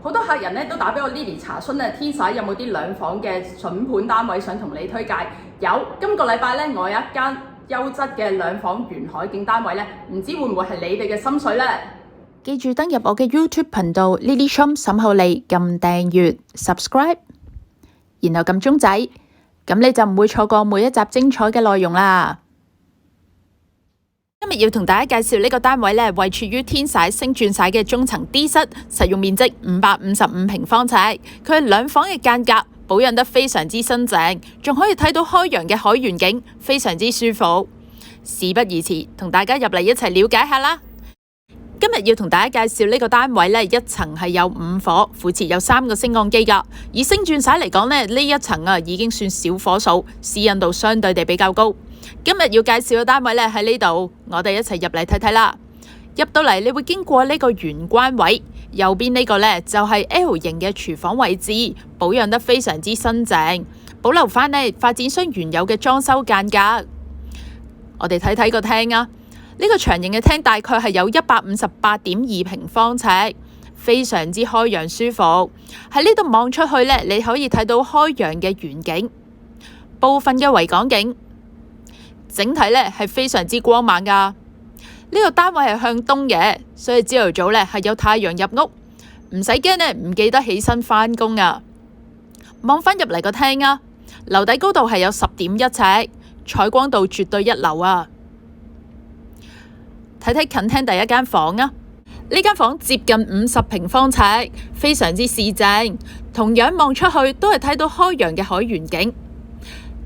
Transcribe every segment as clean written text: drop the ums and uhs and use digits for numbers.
好多客人咧都打俾我 Lily 查詢咧，天璽有冇啲兩房嘅筍盤單位想同你推介？有，今個禮拜咧我有一間優質嘅兩房沿海景單位咧，唔知會唔會係你哋嘅心水呢？記住登入我嘅 YouTube 頻道 Lily Shum 沈浩利，撳訂閱 subscribe， 然後撳鐘仔，咁你就唔會錯過每一集精彩嘅內容啦。今日要同大家介紹呢個單位呢，位處於天璽星鑽璽嘅中層 D 室，實用面積555平方尺，佢係兩房嘅間隔，保養得非常之新淨，仲可以睇到開揚嘅海園景，非常之舒服。事不宜遲，同大家入嚟一齊了解下啦。今日要同大家介紹呢個單位呢，一層係有5火，附設有3個升降機噶。以星鑽璽嚟講呢，呢一層已經算小火數，私隱度相對地比較高。今日要介紹嘅單位呢，喺呢度，我哋一齊入嚟睇睇啦。入到嚟你會經過呢個玄關位，右邊呢個呢，就係 L 型嘅廚房位置，保養得非常之新淨，保留翻呢發展商原有嘅裝修間隔。我哋睇睇個廳啊，呢個長形嘅廳大概係有158.2平方尺，非常之開揚舒服。喺呢度望出去呢，你可以睇到開揚嘅園景，部分嘅維港景。整體呢係非常之光猛噶，呢個單位係向東嘅，所以朝頭早呢係有太陽入屋，唔使驚呢唔記得起身返工啊。望返入嚟個廳啊，樓底高度係有10.1尺，採光度絕對一流啊。睇睇近廳第一間房啊，呢間房接近50平方尺，非常之市正，同樣望出去都係睇到開揚嘅海園景。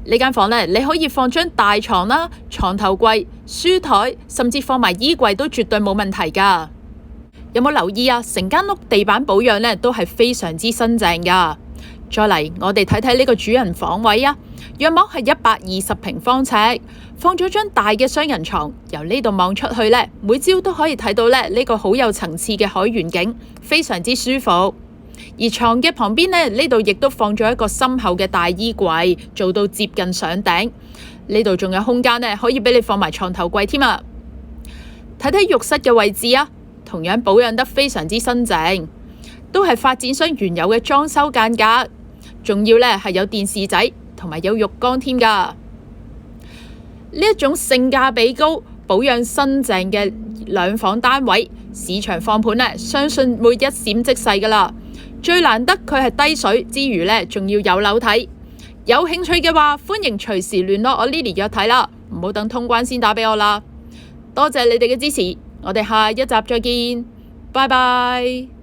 呢間房呢，你可以放張大床啦、床頭櫃、書台，甚至放埋衣櫃都絕對冇問題噶。有冇留意啊？成間屋地板保養呢都係非常之新淨噶。再嚟，我哋睇睇呢個主人房位啊，約莫係120平方尺，放咗張大嘅雙人床，由呢度望出去呢，每朝都可以睇到呢個好有層次嘅海園景，非常之舒服。而床嘅旁邊呢，呢度亦都放咗一個深厚嘅大衣櫃，做到接近上頂。呢度仲有空間呢，可以俾你放埋床頭櫃添啊！睇睇浴室嘅位置啊，同樣保養得非常之新淨，都係發展商原有嘅裝修間隔，仲要呢係有電視仔同埋有浴缸添噶。呢一種性價比高、保養新淨嘅兩房單位，市場放盤呢，相信會一閃即逝噶啦。最難得佢係低水之餘呢，仲要有樓睇。有興趣嘅話，歡迎隨時聯絡我 Lily 約睇啦，唔好等通關先打俾我啦。多謝你哋嘅支持，我哋下一集再見，拜拜。